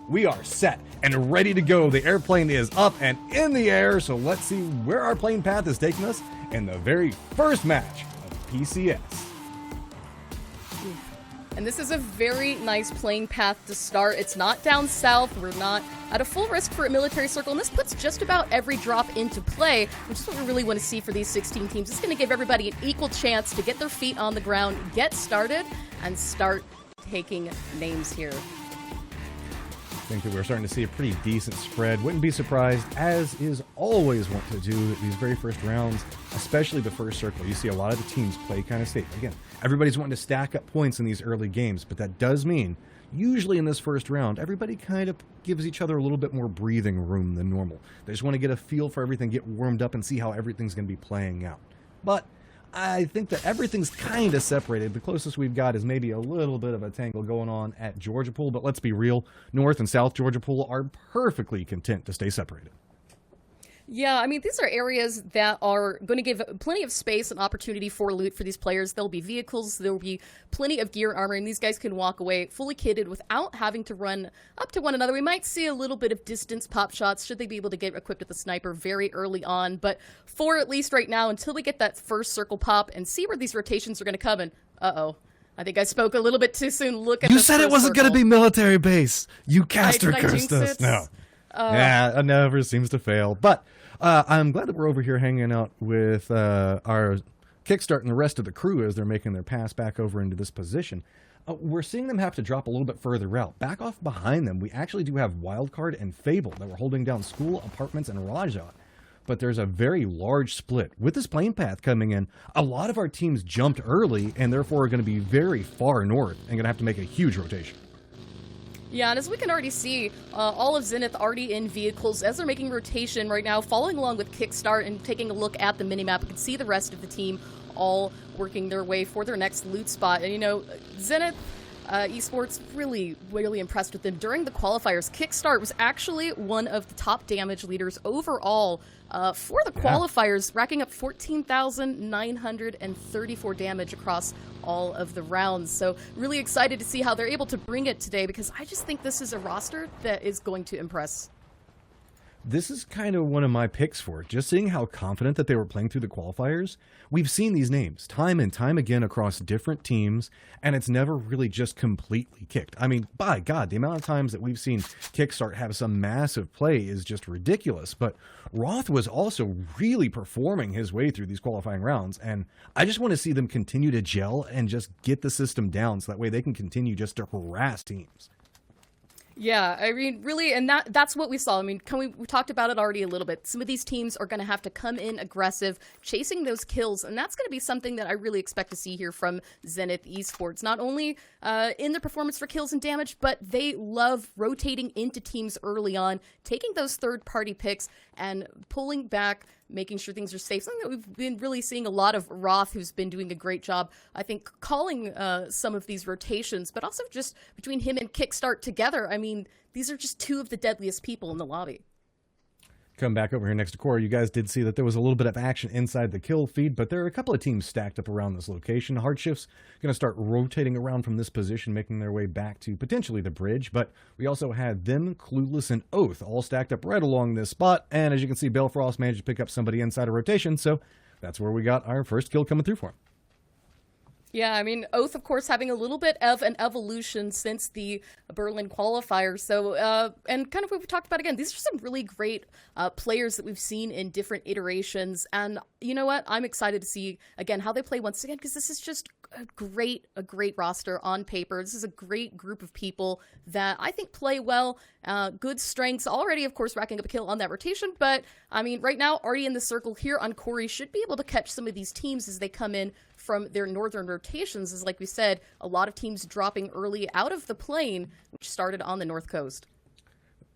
we are set and ready to go. The airplane is up and in the air, so let's see where our plane path is taking us in the very first match of PCS. And this is a very nice plane path to start. It's not down south. We're not at a full risk for a military circle. And this puts just about every drop into play, which is what we really want to see for these 16 teams. It's going to give everybody an equal chance to get their feet on the ground, get started, and start taking names here. I think that we're starting to see a pretty decent spread. Wouldn't be surprised, as is always want to do these very first rounds, especially the first circle. You see a lot of the teams play kind of safe. Again, everybody's wanting to stack up points in these early games, but that does mean usually in this first round, everybody kind of gives each other a little bit more breathing room than normal. They just want to get a feel for everything, get warmed up, and see how everything's going to be playing out. But I think that everything's kind of separated. The closest we've got is maybe a little bit of a tangle going on at Georgia Pool, but let's be real, North and South Georgia Pool are perfectly content to stay separated. Yeah, I mean, these are areas that are going to give plenty of space and opportunity for loot for these players. There'll be vehicles, there'll be plenty of gear, armor, and these guys can walk away fully kitted without having to run up to one another. We might see a little bit of distance pop shots should they be able to get equipped with a sniper very early on, but for at least right now, until we get that first circle pop and see where these rotations are going to come in, I think I spoke a little bit too soon. Look at you said it wasn't going to be military base. You caster cursed us. No. Yeah, it never seems to fail. But I'm glad that we're over here hanging out with our Kickstart and the rest of the crew as they're making their pass back over into this position. We're seeing them have to drop a little bit further out. Back off behind them, we actually do have Wildcard and Fable that were holding down School, Apartments, and Raja. But there's a very large split. With this plane path coming in, a lot of our teams jumped early and therefore are going to be very far north and going to have to make a huge rotation. Yeah, and as we can already see, all of Zenith already in vehicles as they're making rotation right now, following along with Kickstart and taking a look at the minimap. We can see the rest of the team all working their way for their next loot spot. And, you know, Zenith Esports, really impressed with them. During the qualifiers, Kickstart was actually one of the top damage leaders overall for the qualifiers, racking up 14,934 damage across all of the rounds. So really excited to see how they're able to bring it today, because I just think this is a roster that is going to impress. This is kind of one of my picks for it. Just seeing how confident that they were playing through the qualifiers. We've seen these names time and time again across different teams, and it's never really just completely kicked. I mean, by God, the amount of times that we've seen Kickstart have some massive play is just ridiculous. But Roth was also really performing his way through these qualifying rounds, and I just want to see them continue to gel and just get the system down so that way they can continue just to harass teams. Yeah, I mean, really, and that's what we saw. I mean, we talked about it already a little bit. Some of these teams are going to have to come in aggressive, chasing those kills, and that's going to be something that I really expect to see here from Zenith Esports. Not only in their performance for kills and damage, but they love rotating into teams early on, taking those third-party picks and pulling back, making sure things are safe. Something that we've been really seeing a lot of Roth, who's been doing a great job, I think, calling some of these rotations, but also just between him and Kickstart together. I mean, these are just two of the deadliest people in the lobby. Come back over here next to Corey. You guys did see that there was a little bit of action inside the kill feed, but there are a couple of teams stacked up around this location. Hardshift's going to start rotating around from this position, making their way back to potentially the bridge, but we also had them, Clueless, and Oath all stacked up right along this spot, and as you can see, Belfrost managed to pick up somebody inside a rotation, so that's where we got our first kill coming through for him. Yeah, I mean, Oath, of course, having a little bit of an evolution since the Berlin qualifier. So, and kind of what we talked about again, these are some really great players that we've seen in different iterations. And you know what? I'm excited to see, again, how they play once again, because this is just a great roster on paper. This is a great group of people that I think play well, good strengths. Already, of course, racking up a kill on that rotation. But, I mean, right now, already in the circle here on Corey should be able to catch some of these teams as they come in from their northern rotations, is, like we said, a lot of teams dropping early out of the plane, which started on the north coast.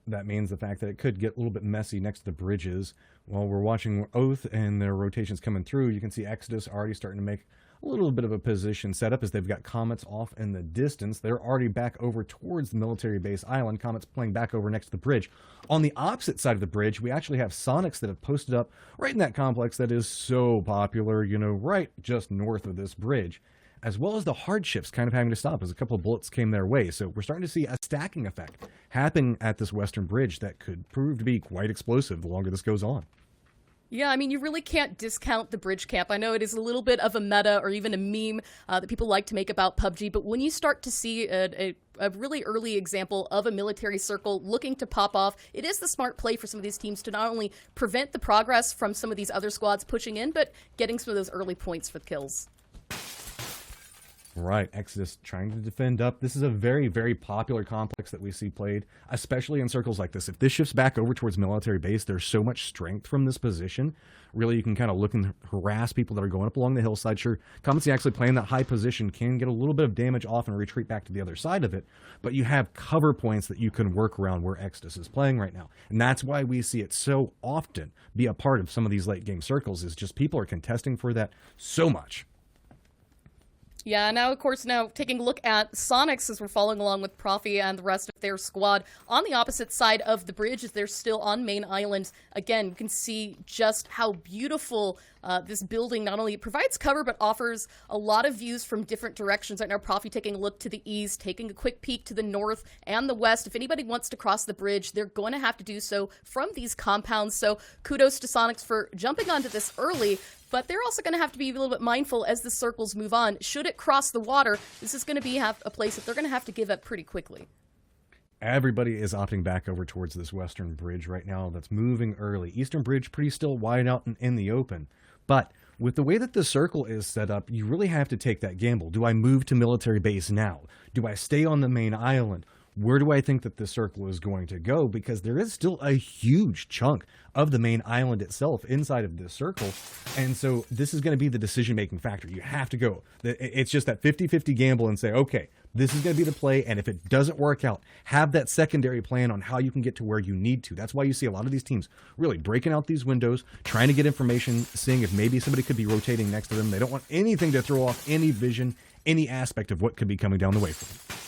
That means the fact that it could get a little bit messy next to the bridges. While we're watching Oath and their rotations coming through, you can see Exodus already starting to make a little bit of a position setup as they've got Comets off in the distance. They're already back over towards the military base island. Comets playing back over next to the bridge. On the opposite side of the bridge, we actually have Sonics that have posted up right in that complex that is so popular, you know, right just north of this bridge. as well as the hard shifts kind of having to stop as a couple of bullets came their way. So we're starting to see a stacking effect happening at this western bridge that could prove to be quite explosive the longer this goes on. Yeah, I mean, you really can't discount the bridge camp. I know it is a little bit of a meta or even a meme that people like to make about PUBG, but when you start to see a really early example of a military circle looking to pop off, it is the smart play for some of these teams to not only prevent the progress from some of these other squads pushing in, but getting some of those early points for kills. Right, Exodus trying to defend up. This is a very, very popular complex that we see played, especially in circles like this. If this shifts back over towards military base, there's so much strength from this position. Really, you can kind of look and harass people that are going up along the hillside. Sure, Comanche actually playing that high position can get a little bit of damage off and retreat back to the other side of it, but you have cover points that you can work around where Exodus is playing right now. And that's why we see it so often be a part of some of these late game circles, is just people are contesting for that so much. Yeah, now, of course, taking a look at Sonics as we're following along with Profi and the rest of their squad on the opposite side of the bridge as they're still on main island. Again, you can see just how beautiful this building not only provides cover, but offers a lot of views from different directions. Right now, Profi taking a look to the east, taking a quick peek to the north and the west. If anybody wants to cross the bridge, they're going to have to do so from these compounds. So kudos to Sonics for jumping onto this early. But they're also going to have to be a little bit mindful as the circles move on. Should it cross the water, this is going to be a place that they're going to have to give up pretty quickly. Everybody is opting back over towards this western bridge right now that's moving early. Eastern bridge pretty still wide out and in the open. But with the way that the circle is set up, you really have to take that gamble. Do I move to military base now? Do I stay on the main island? Where do I think that the circle is going to go? Because there is still a huge chunk of the main island itself inside of this circle. And so this is going to be the decision-making factor. You have to go. It's just that 50-50 gamble and say, okay, this is going to be the play. And if it doesn't work out, have that secondary plan on how you can get to where you need to. That's why you see a lot of these teams really breaking out these windows, trying to get information, seeing if maybe somebody could be rotating next to them. They don't want anything to throw off any vision, any aspect of what could be coming down the way for them.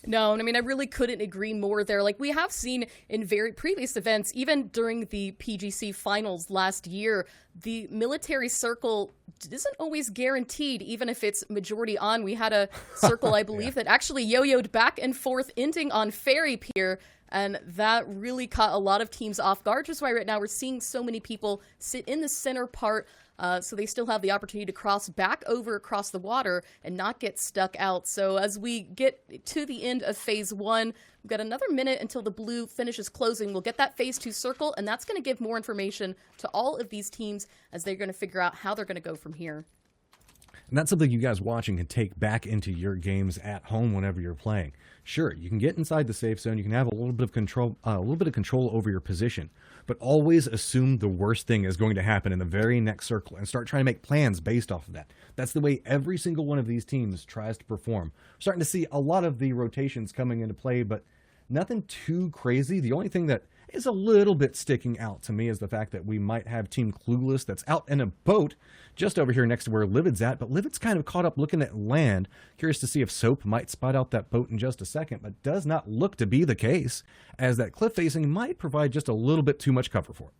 No, I mean, I really couldn't agree more there. Like, we have seen in very previous events, even during the PGC finals last year, the military circle isn't always guaranteed, even if it's majority on. We had a circle, I believe, that actually yo-yoed back and forth, ending on Ferry Pier, and that really caught a lot of teams off guard, which is why right now we're seeing so many people sit in the center part, so they still have the opportunity to cross back over across the water and not get stuck out. So as we get to the end of phase one, we've got another minute until the blue finishes closing. We'll get that phase two circle, and that's going to give more information to all of these teams as they're going to figure out how they're going to go from here. And that's something you guys watching can take back into your games at home whenever you're playing. Sure, you can get inside the safe zone, you can have a little bit of control, over your position, but always assume the worst thing is going to happen in the very next circle and start trying to make plans based off of that. That's the way every single one of these teams tries to perform. We're starting to see a lot of the rotations coming into play, but nothing too crazy. The only thing that is a little bit sticking out to me is the fact that we might have Team Clueless that's out in a boat just over here next to where Livid's at, but Livid's kind of caught up looking at land. Curious to see if Soap might spot out that boat in just a second, but does not look to be the case, as that cliff facing might provide just a little bit too much cover for it.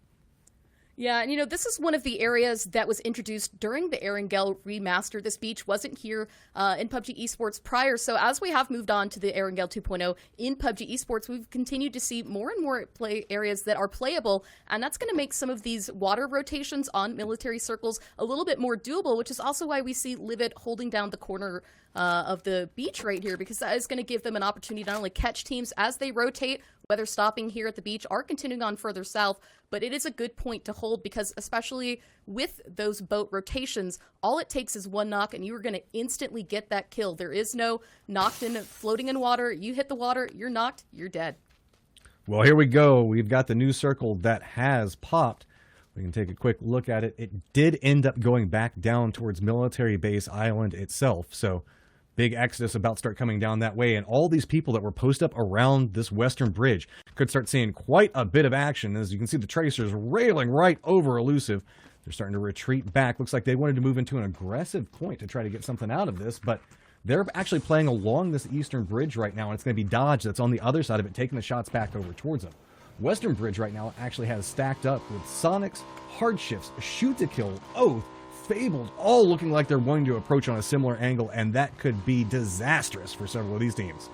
Yeah, and this is one of the areas that was introduced during the Erangel remaster. This beach wasn't here in PUBG Esports prior, so as we have moved on to the Erangel 2.0 in PUBG Esports, we've continued to see more and more play areas that are playable, and that's going to make some of these water rotations on military circles a little bit more doable, which is also why we see Livid holding down the corner of the beach right here, because that is going to give them an opportunity to not only catch teams as they rotate, whether stopping here at the beach or continuing on further south, but it is a good point to hold because especially with those boat rotations, all it takes is one knock and you are going to instantly get that kill. There is no knocked in, floating in water. You hit the water, you're knocked, you're dead. Well, here we go. We've got the new circle that has popped. We can take a quick look at it. It did end up going back down towards Military Base Island itself, so big exodus about to start coming down that way, and all these people that were posted up around this western bridge could start seeing quite a bit of action. As you can see, the tracers railing right over Elusive. They're starting to retreat back. Looks like they wanted to move into an aggressive point to try to get something out of this, but they're actually playing along this eastern bridge right now, and it's going to be Dodge that's on the other side of it, taking the shots back over towards them. Western bridge right now actually has stacked up with Sonics, Hard Shifts, Shoot to Kill, Oath, Fabled, all looking like they're wanting to approach on a similar angle, and that could be disastrous for several of these teams.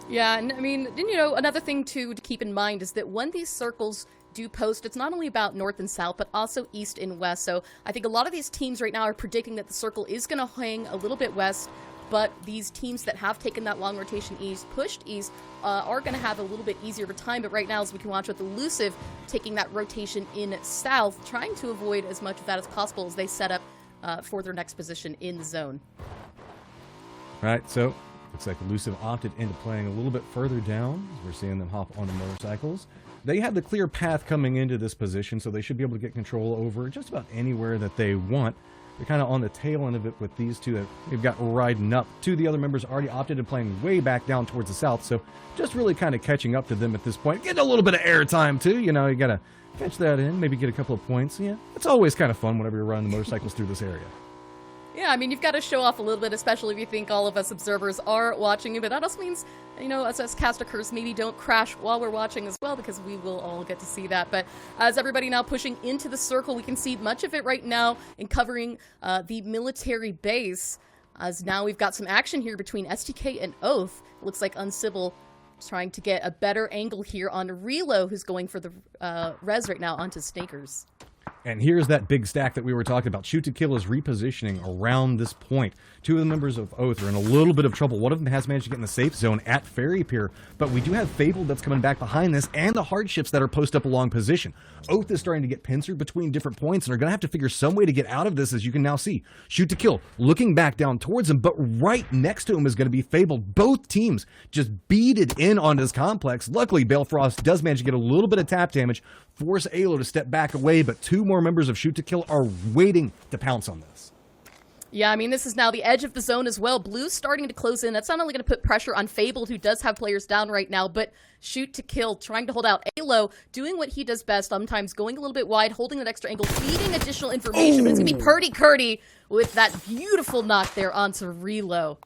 Yeah, and I mean, you know, another thing to keep in mind is that when these circles do post, it's not only about north and south, but also east and west. So I think a lot of these teams right now are predicting that the circle is going to hang a little bit west, but these teams that have taken that long rotation east, pushed east, are going to have a little bit easier of a time. But right now, as we can watch with Elusive taking that rotation in south, trying to avoid as much of that as possible as they set up for their next position in the zone. Right, so looks like Elusive opted into playing a little bit further down. We're seeing them hop onto motorcycles. They have the clear path coming into this position, so they should be able to get control over just about anywhere that they want. They're kind of on the tail end of it with these two that we've got riding up. Two of the other members already opted to playing way back down towards the south, so just really kind of catching up to them at this point. Getting a little bit of air time, too. You know, you got to catch that in, maybe get a couple of points. Yeah, it's always kind of fun whenever you're running the motorcycles through this area. Yeah, I mean, you've got to show off a little bit, especially if you think all of us observers are watching you, but that also means, you know, us casters maybe don't crash while we're watching as well, because we will all get to see that. But as everybody now pushing into the circle, we can see much of it right now in covering the military base, as now we've got some action here between STK and Oath. It looks like Uncivil trying to get a better angle here on Relo, who's going for the res right now onto Snakers. And here's that big stack that we were talking about. Shoot to Kill is repositioning around this point. Two of the members of Oath are in a little bit of trouble. One of them has managed to get in the safe zone at Ferry Pier, but we do have Fabled that's coming back behind this, and the hardships that are post up along position. Oath is starting to get pincered between different points, and are going to have to figure some way to get out of this, as you can now see. Shoot to Kill looking back down towards him, but right next to him is going to be Fabled. Both teams just beaded in on this complex. Luckily, Balefrost does manage to get a little bit of tap damage, force Alo to step back away, but two more members of Shoot to Kill are waiting to pounce on this. Yeah, I mean, this is now the edge of the zone as well. Blue's starting to close in. That's not only going to put pressure on Fabled, who does have players down right now, but Shoot to Kill, trying to hold out. Alo doing what he does best, sometimes going a little bit wide, holding that extra angle, feeding additional information. But it's going to be Purdy Curdy with that beautiful knock there onto Relo.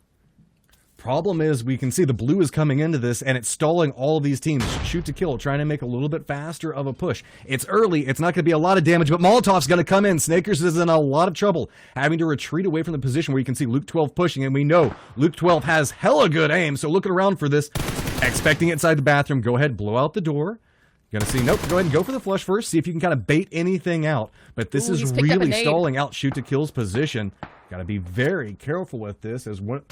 Problem is, we can see the blue is coming into this, and it's stalling all of these teams. Shoot to Kill, trying to make a little bit faster of a push. It's early. It's not going to be a lot of damage, but Molotov's going to come in. Snakers is in a lot of trouble, having to retreat away from the position where you can see Luke 12 pushing, and we know Luke 12 has hella good aim, so looking around for this, expecting it inside the bathroom. Go ahead, blow out the door. Gonna see, nope, go ahead and go for the flush first, see if you can kind of bait anything out. But this is really stalling out Shoot to Kill's position. Got to be very careful with this, as what,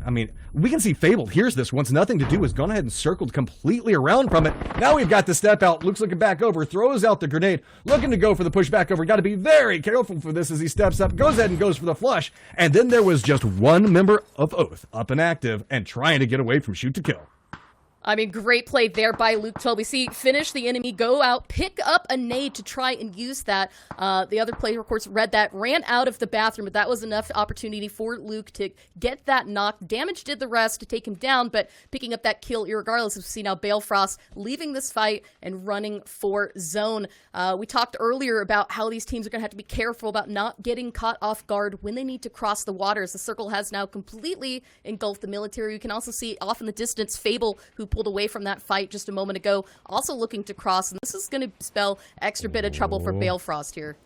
I mean, we can see Fabled hears this, wants nothing to do, has gone ahead and circled completely around from it. Now we've got the step out. Luke's looking back over, throws out the grenade, looking to go for the push back over. Got to be very careful for this as he steps up, goes ahead and goes for the flush. And then there was just one member of Oath up and active and trying to get away from Shoot to Kill. I mean, great play there by Luke 12. We see finish the enemy, go out, pick up a nade to try and use that. The other player, of course, read that, ran out of the bathroom, but that was enough opportunity for Luke to get that knock. Damage did the rest to take him down, but picking up that kill irregardless. We see now Balefrost leaving this fight and running for zone. We talked earlier about how these teams are going to have to be careful about not getting caught off guard when they need to cross the waters. The circle has now completely engulfed the military. You can also see off in the distance Fable, who pulled away from that fight just a moment ago, also looking to cross, and this is going to spell extra bit of trouble for Balefrost here.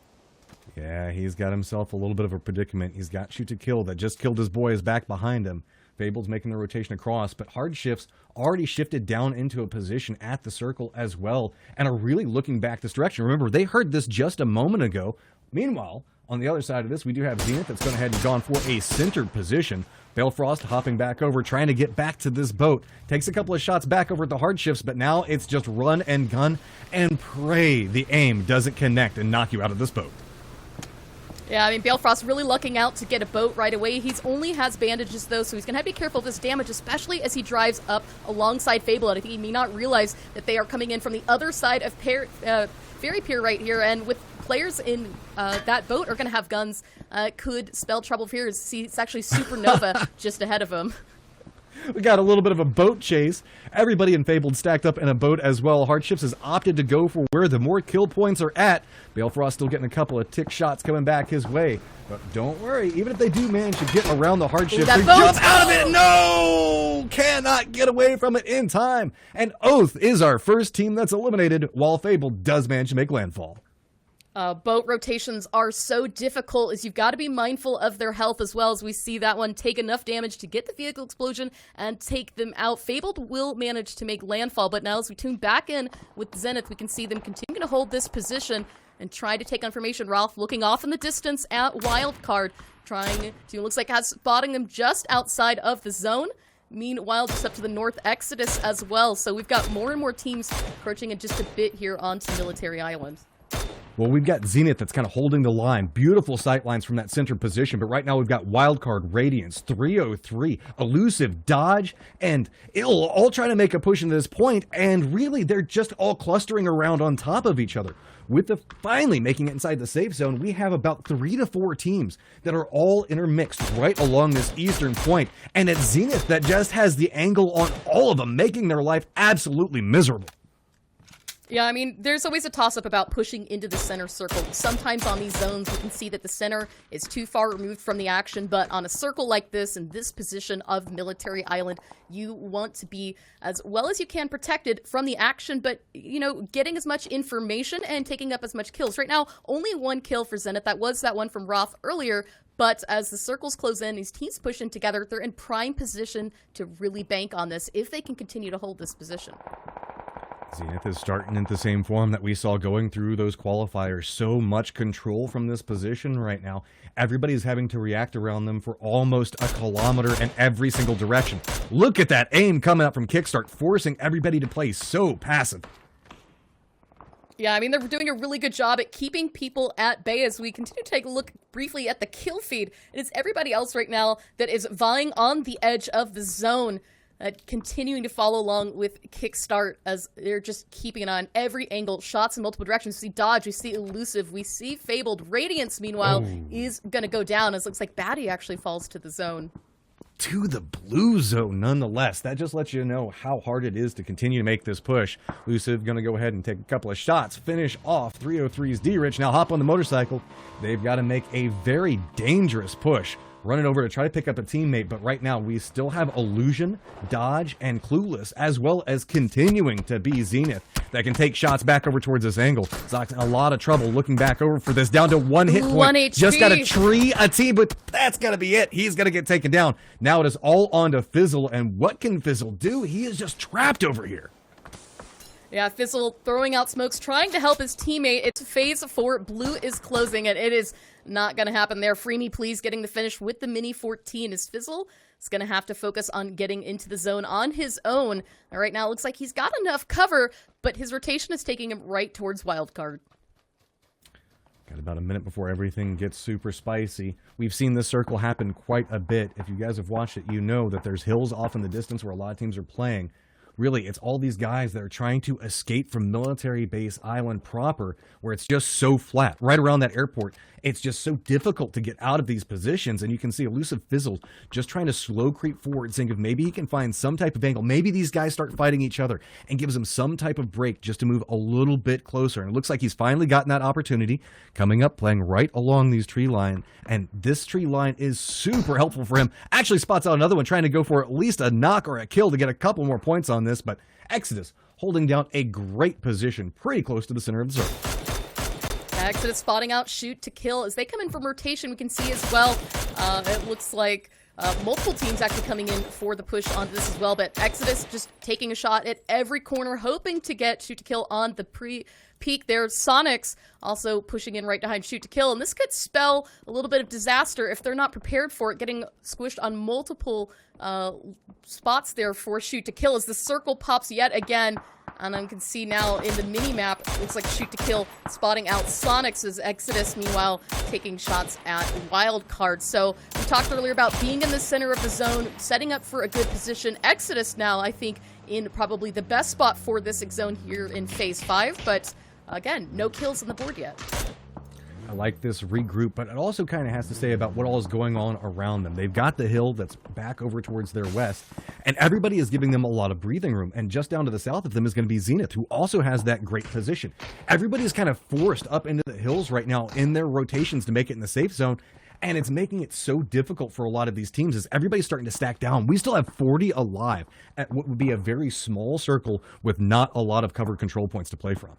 Yeah, he's got himself a little bit of a predicament. He's got Shoot to Kill that just killed his boys back behind him. Fable's making the rotation across, but Hard Shifts already shifted down into a position at the circle as well, and are really looking back this direction. Remember, they heard this just a moment ago. Meanwhile, on the other side of this, we do have Zenith that's gone ahead and gone for a centered position. Balefrost hopping back over, trying to get back to this boat. Takes a couple of shots back over at the hard shifts, but now it's just run and gun and pray the aim doesn't connect and knock you out of this boat. Yeah, I mean, Balefrost really lucking out to get a boat right away. He's only has bandages, though, so he's going to have to be careful of this damage, especially as he drives up alongside Fable. And I think he may not realize that they are coming in from the other side of Ferry Pier right here, and with players in that boat are going to have guns, could spell trouble for here. See, it's actually Supernova just ahead of him. We got a little bit of a boat chase. Everybody in Fabled stacked up in a boat as well. Hardships has opted to go for where the more kill points are at. Balefrost still getting a couple of tick shots coming back his way. But don't worry, even if they do manage to get around the hardships, they jump out of it. No! Cannot get away from it in time. And Oath is our first team that's eliminated, while Fabled does manage to make landfall. Boat rotations are so difficult as you've got to be mindful of their health as well, as we see that one take enough damage to get the vehicle explosion and take them out. Fabled will manage to make landfall, but now as we tune back in with Zenith, we can see them continue to hold this position and try to take on formation. Ralph looking off in the distance at Wildcard, trying to, looks like has spotting them just outside of the zone. Meanwhile, just up to the north, Exodus as well. So we've got more and more teams approaching in just a bit here onto Military Island. Well, we've got Zenith that's kind of holding the line. Beautiful sight lines from that center position. But right now we've got Wildcard, Radiance, 303, Elusive, Dodge, and Ill all trying to make a push into this point. And really, they're just all clustering around on top of each other. With the finally making it inside the safe zone, we have about 3 to 4 teams that are all intermixed right along this eastern point. And it's Zenith that just has the angle on all of them, making their life absolutely miserable. Yeah, I mean, there's always a toss-up about pushing into the center circle. Sometimes on these zones, we can see that the center is too far removed from the action, but on a circle like this, in this position of Military Island, you want to be as well as you can protected from the action, but, you know, getting as much information and taking up as much kills. Right now, only 1 kill for Zenith. That was that one from Roth earlier, but as the circles close in, these teams push in together, they're in prime position to really bank on this if they can continue to hold this position. Zenith is starting in the same form that we saw going through those qualifiers. So much control from this position right now. Everybody's having to react around them for almost a kilometer in every single direction. Look at that aim coming up from Kickstart, forcing everybody to play so passive. Yeah, I mean, they're doing a really good job at keeping people at bay as we continue to take a look briefly at the kill feed. It is everybody else right now that is vying on the edge of the zone. Continuing to follow along with Kickstart as they're just keeping an eye on every angle, shots in multiple directions. We see Dodge, we see Elusive, we see Fabled. Radiance, meanwhile, is going to go down as it looks like Batty actually falls to the zone. To the blue zone, nonetheless. That just lets you know how hard it is to continue to make this push. Elusive going to go ahead and take a couple of shots, finish off 303's D-Rich. Now hop on the motorcycle. They've got to make a very dangerous push. Running over to try to pick up a teammate, but right now we still have Illusion, Dodge, and Clueless, as well as continuing to be Zenith that can take shots back over towards this angle. Zox in a lot of trouble looking back over for this, down to 1 hit point. 1 HP. Just got to tree a team, but that's got to be it. He's going to get taken down. Now it is all on to Fizzle, and what can Fizzle do? He is just trapped over here. Yeah, Fizzle throwing out smokes, trying to help his teammate. It's phase 4. Blue is closing it. It is not going to happen there. Free Me Please getting the finish with the Mini 14 as Fizzle is going to have to focus on getting into the zone on his own. And right now it looks like he's got enough cover, but his rotation is taking him right towards Wildcard. Got about a minute before everything gets super spicy. We've seen this circle happen quite a bit. If you guys have watched it, you know that there's hills off in the distance where a lot of teams are playing. Really, it's all these guys that are trying to escape from Military Base Island proper, where it's just so flat. Right around that airport, it's just so difficult to get out of these positions, and you can see Elusive Fizzle just trying to slow creep forward, saying if maybe he can find some type of angle, maybe these guys start fighting each other, and gives him some type of break just to move a little bit closer. And it looks like he's finally gotten that opportunity, coming up, playing right along these tree line, and this tree line is super helpful for him. Actually spots out another one, trying to go for at least a knock or a kill to get a couple more points on this, but Exodus holding down a great position pretty close to the center of the circle. Exodus spotting out shoot to kill as they come in from rotation. We can see as well, it looks like multiple teams actually coming in for the push onto this as well, but Exodus just taking a shot at every corner, hoping to get shoot to kill on the peak there. Sonics also pushing in right behind shoot to kill, and this could spell a little bit of disaster if they're not prepared for it, getting squished on multiple spots there for shoot to kill as the circle pops yet again. And I can see now in the mini-map, it looks like shoot to kill, spotting out Sonics as Exodus, meanwhile, taking shots at Wildcard. So we talked earlier about being in the center of the zone, setting up for a good position. Exodus now, I think, in probably the best spot for this zone here in Phase 5, but again, no kills on the board yet. I like this regroup, but it also kind of has to say about what all is going on around them. They've got the hill that's back over towards their west, and everybody is giving them a lot of breathing room. And just down to the south of them is going to be Zenith, who also has that great position. Everybody is kind of forced up into the hills right now in their rotations to make it in the safe zone, and it's making it so difficult for a lot of these teams as everybody's starting to stack down. We still have 40 alive at what would be a very small circle with not a lot of cover control points to play from.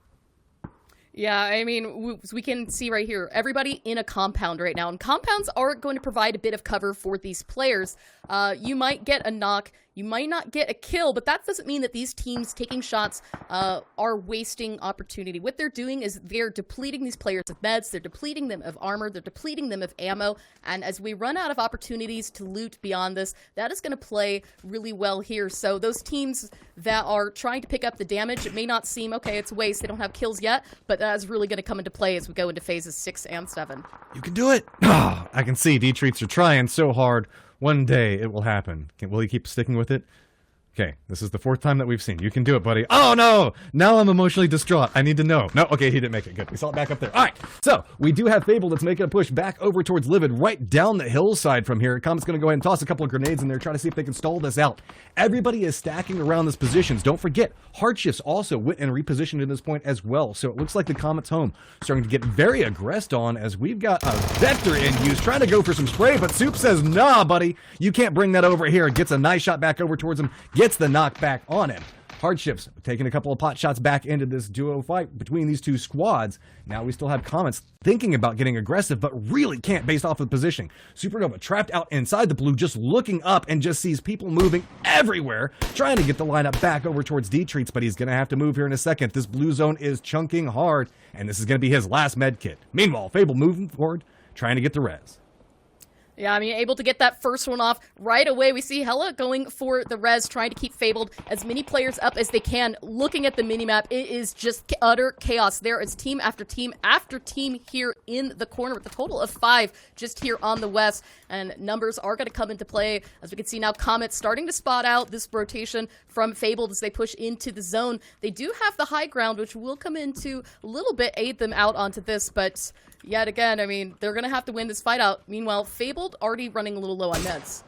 Yeah, I mean, we can see right here, everybody in a compound right now. And compounds are going to provide a bit of cover for these players. You might get a knock, you might not get a kill, but that doesn't mean that these teams taking shots are wasting opportunity. What they're doing is they're depleting these players of meds, they're depleting them of armor, they're depleting them of ammo. And as we run out of opportunities to loot beyond this, that is going to play really well here. So those teams that are trying to pick up the damage, it may not seem, okay, it's waste, they don't have kills yet, but that is really going to come into play as we go into phases 6 and 7. You can do it. I can see D-Treats are trying so hard. One day it will happen. Will he keep sticking with it? Okay, this is the 4th time that we've seen. You can do it, buddy. Oh, no! Now I'm emotionally distraught. I need to know. No, okay, he didn't make it. Good. We saw it back up there. All right, so we do have Fable that's making a push back over towards Livid, right down the hillside from here. Comet's going to go ahead and toss a couple of grenades in there, try to see if they can stall this out. Everybody is stacking around this positions. Don't forget, Hardshift's also went and repositioned at this point as well. So it looks like the Comet's home starting to get very aggressed on as we've got a Vector in use, trying to go for some spray, but Soup says, nah, buddy, you can't bring that over here. Gets a nice shot back over towards him, gets the knockback on him. Hardshift's taking a couple of pot shots back into this duo fight between these two squads. Now we still have Comets thinking about getting aggressive, but really can't based off of the positioning. Supernova trapped out inside the blue, just looking up and just sees people moving everywhere, trying to get the lineup back over towards D-Treats, but he's going to have to move here in a second. This blue zone is chunking hard, and this is going to be his last med kit. Meanwhile, Fable moving forward, trying to get the res. Yeah, I mean, able to get that first one off right away. We see Hella going for the res, trying to keep Fabled as many players up as they can. Looking at the minimap, it is just utter chaos. There is team after team after team here in the corner with a total of 5 just here on the west. And numbers are going to come into play. As we can see now, Comet starting to spot out this rotation from Fabled as they push into the zone. They do have the high ground, which will come into a little bit aid them out onto this, but yet again, I mean, they're going to have to win this fight out. Meanwhile, Fabled already running a little low on meds.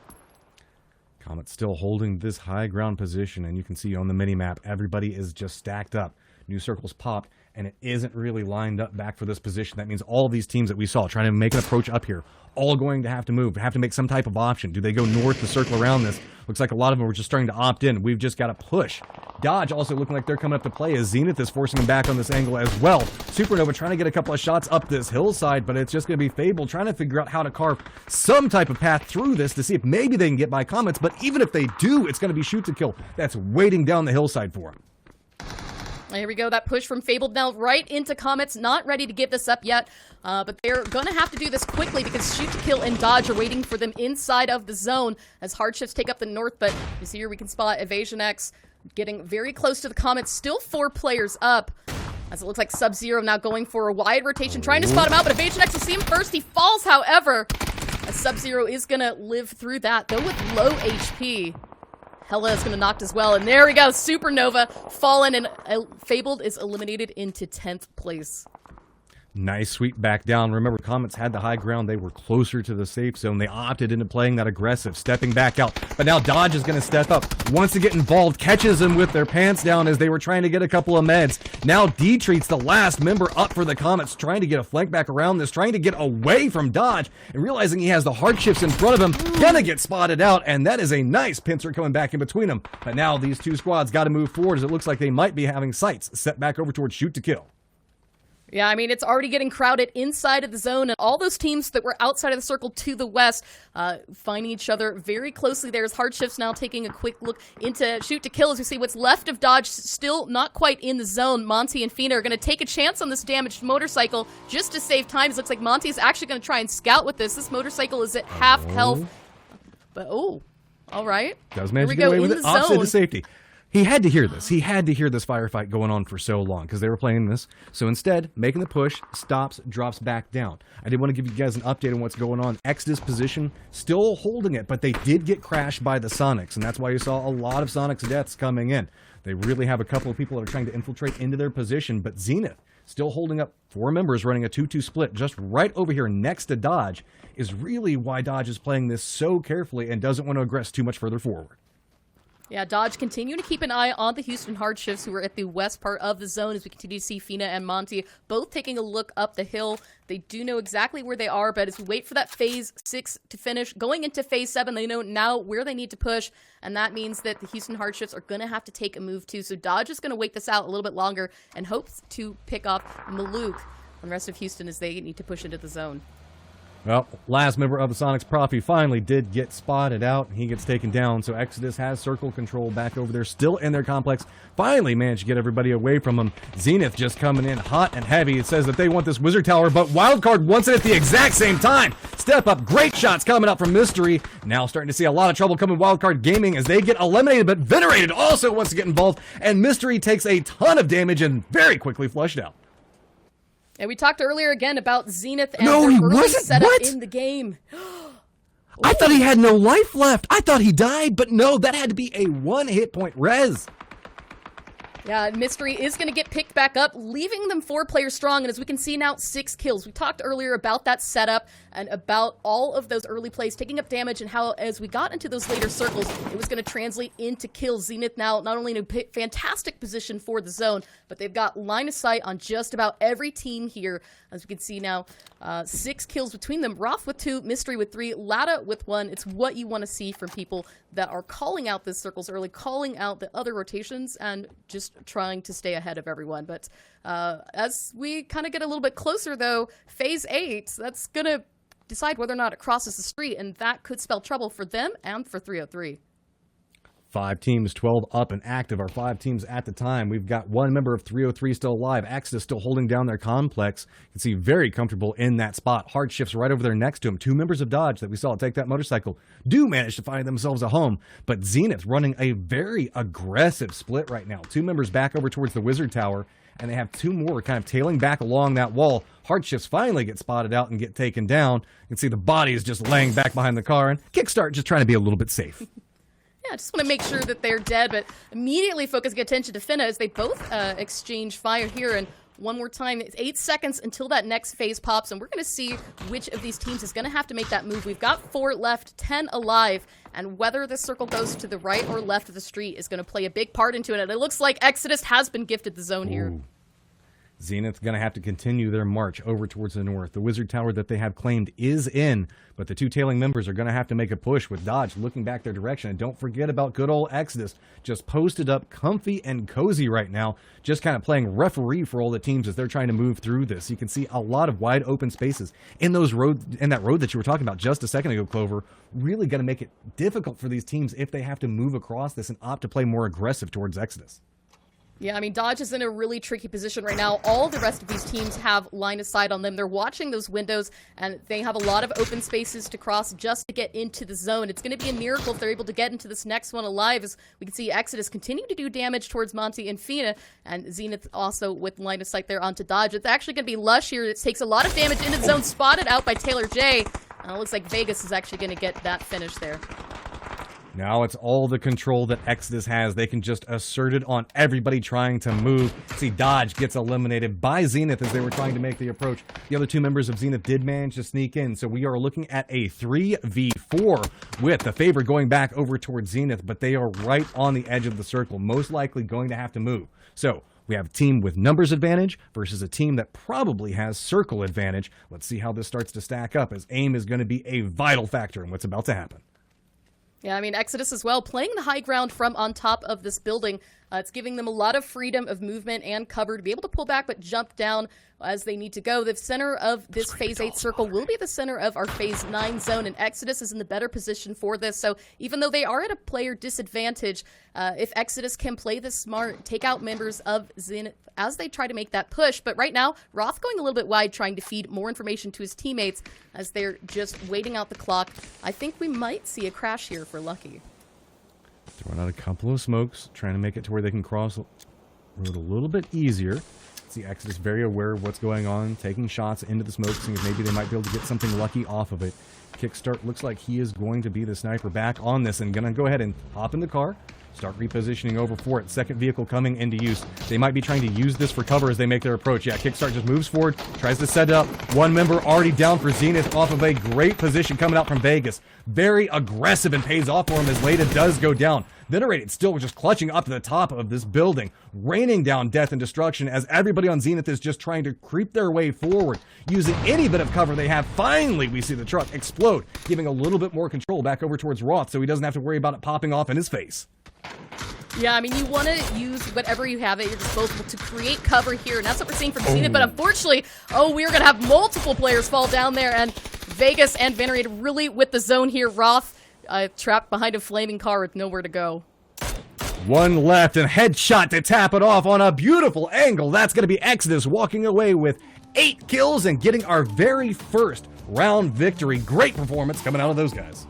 Comet still holding this high ground position, and you can see on the minimap, everybody is just stacked up. New circles popped, and it isn't really lined up back for this position. That means all these teams that we saw trying to make an approach up here, all going to have to move, have to make some type of option. Do they go north to circle around this? Looks like a lot of them were just starting to opt in. We've just got to push. Dodge also looking like they're coming up to play as Zenith is forcing them back on this angle as well. Supernova trying to get a couple of shots up this hillside, but it's just going to be Fable trying to figure out how to carve some type of path through this to see if maybe they can get by Comets, but even if they do, it's going to be shoot to kill. That's waiting down the hillside for them. Here we go, that push from Fabled now right into Comets, not ready to give this up yet, but they're gonna have to do this quickly because Shoot to Kill and Dodge are waiting for them inside of the zone as Hardshift's take up the north, but you see here we can spot Evasion X getting very close to the Comets, still 4 players up, as it looks like Sub-Zero now going for a wide rotation, trying to spot him out, but Evasion X will see him first, he falls, however, as Sub-Zero is gonna live through that, though with low HP. Hella is going to knock as well, and there we go, Supernova fallen, and Fabled is eliminated into 10th place. Nice sweep back down. Remember, Comets had the high ground. They were closer to the safe zone. They opted into playing that aggressive, stepping back out. But now Dodge is going to step up, wants to get involved, catches them with their pants down as they were trying to get a couple of meds. Now D-Treats, the last member up for the Comets, trying to get a flank back around this, trying to get away from Dodge, and realizing he has the Hardshift's in front of him, gonna get spotted out, and that is a nice pincer coming back in between them. But now these two squads got to move forward as it looks like they might be having sights set back over towards Shoot to Kill. Yeah, I mean, it's already getting crowded inside of the zone, and all those teams that were outside of the circle to the west finding each other very closely. There's Hardshift's now taking a quick look into Shoot to Kill as we see what's left of Dodge still not quite in the zone. Monty and Fina are going to take a chance on this damaged motorcycle just to save time. It looks like Monty's actually going to try and scout with this. This motorcycle is at half health. But, all right. Does manage to get away with it. Opposite to safety. He had to hear this. He had to hear this firefight going on for so long because they were playing this. So instead, making the push, stops, drops back down. I did want to give you guys an update on what's going on. Exodus position, still holding it, but they did get crashed by the Sonics, and that's why you saw a lot of Sonics deaths coming in. They really have a couple of people that are trying to infiltrate into their position, but Zenith, still holding up 4 members running a 2-2 split just right over here next to Dodge, is really why Dodge is playing this so carefully and doesn't want to aggress too much further forward. Yeah, Dodge continuing to keep an eye on the Houston Hardships, who are at the west part of the zone, as we continue to see Fina and Monty both taking a look up the hill. They do know exactly where they are, but as we wait for that Phase 6 to finish, going into Phase 7, they know now where they need to push, and that means that the Houston Hardships are going to have to take a move too. So Dodge is going to wait this out a little bit longer and hopes to pick off Maluk and the rest of Houston as they need to push into the zone. Well, last member of the Sonics Profi finally did get spotted out. He gets taken down, so Exodus has circle control back over there, still in their complex. Finally managed to get everybody away from him. Zenith just coming in hot and heavy. It says that they want this Wizard Tower, but Wildcard wants it at the exact same time. Step up, great shots coming up from Mystery. Now starting to see a lot of trouble coming Wildcard Gaming as they get eliminated, but Venerated also wants to get involved, and Mystery takes a ton of damage and very quickly flushed out. And we talked earlier again about Zenith and their early setup in the game. I thought he had no life left. I thought he died, but no, that had to be a 1 hit point res. Yeah, Mystery is going to get picked back up, leaving them 4 players strong, and as we can see now, 6 kills. We talked earlier about that setup and about all of those early plays taking up damage and how, as we got into those later circles, it was going to translate into kills. Zenith now not only in a fantastic position for the zone, but they've got line of sight on just about every team here. As we can see now, 6 kills between them. Roth with 2, Mystery with 3, Lada with 1. It's what you want to see from people that are calling out the circles early, calling out the other rotations, and just trying to stay ahead of everyone. But as we kind of get a little bit closer, though, Phase 8, that's going to decide whether or not it crosses the street, and that could spell trouble for them and for 303. 5 teams, 12 up and active. Our 5 teams at the time. We've got 1 member of 303 still alive. Exodus still holding down their complex. You can see very comfortable in that spot. Hardships right over there next to him. 2 members of Dodge that we saw take that motorcycle do manage to find themselves a home. But Zenith running a very aggressive split right now. 2 members back over towards the Wizard Tower, and they have 2 more kind of tailing back along that wall. Hardships finally get spotted out and get taken down. You can see the body is just laying back behind the car, and Kickstart just trying to be a little bit safe. Yeah, I just want to make sure that they're dead, but immediately focusing attention to Finna as they both exchange fire here. And one more time, it's 8 seconds until that next phase pops, and we're going to see which of these teams is going to have to make that move. We've got 4 left, 10 alive, and whether this circle goes to the right or left of the street is going to play a big part into it. And it looks like Exodus has been gifted the zone here. Ooh. Zenith's going to have to continue their march over towards the north. The Wizard Tower that they have claimed is in, but the 2 tailing members are going to have to make a push with Dodge looking back their direction. And don't forget about good old Exodus, just posted up comfy and cozy right now, just kind of playing referee for all the teams as they're trying to move through this. You can see a lot of wide open spaces in those that road that you were talking about just a second ago, Clover. Really going to make it difficult for these teams if they have to move across this and opt to play more aggressive towards Exodus. Yeah, I mean, Dodge is in a really tricky position right now. All the rest of these teams have line of sight on them. They're watching those windows, and they have a lot of open spaces to cross just to get into the zone. It's going to be a miracle if they're able to get into this next one alive, as we can see Exodus continue to do damage towards Monty and Fina, and Zenith also with line of sight there onto Dodge. It's actually going to be Lush here. It takes a lot of damage into the zone, spotted out by Taylor J. And it looks like Vegas is actually going to get that finish there. Now it's all the control that Exodus has. They can just assert it on everybody trying to move. See, Dodge gets eliminated by Zenith as they were trying to make the approach. The other 2 members of Zenith did manage to sneak in, so we are looking at a 3v4 with the favor going back over towards Zenith, but they are right on the edge of the circle, most likely going to have to move. So we have a team with numbers advantage versus a team that probably has circle advantage. Let's see how this starts to stack up, as aim is going to be a vital factor in what's about to happen. Yeah, I mean, Exodus as well, playing the high ground from on top of this building. It's giving them a lot of freedom of movement and cover to be able to pull back but jump down as they need to go. The center of this Phase 8 circle will be the center of our Phase 9 zone, and Exodus is in the better position for this. So even though they are at a player disadvantage, if Exodus can play this smart, take out members of Zenith as they try to make that push. But right now, Roth going a little bit wide, trying to feed more information to his teammates as they're just waiting out the clock. I think we might see a crash here for Lucky. Throwing out a couple of smokes, trying to make it to where they can cross the road a little bit easier. See Exodus very aware of what's going on, taking shots into the smoke, seeing if maybe they might be able to get something lucky off of it. Kickstart looks like he is going to be the sniper back on this and going to go ahead and hop in the car, Start repositioning over for it. Second vehicle coming into use. They might be trying to use this for cover as they make their approach. Yeah, Kickstart just moves forward, tries to set it up. One member already down for Zenith off of a great position coming out from Vegas. Very aggressive and pays off for him as Leda does go down. Venerated still just clutching up to the top of this building, raining down death and destruction as everybody on Zenith is just trying to creep their way forward, using any bit of cover they have. Finally, we see the truck explode, giving a little bit more control back over towards Roth so he doesn't have to worry about it popping off in his face. Yeah, I mean, you want to use whatever you have at your disposal to create cover here, and that's what we're seeing from Zenith, but unfortunately, we're going to have multiple players fall down there, and Vegas and Venerated really with the zone here. Roth trapped behind a flaming car with nowhere to go. One left and headshot to tap it off on a beautiful angle. That's going to be Exodus walking away with 8 kills and getting our very first round victory. Great performance coming out of those guys.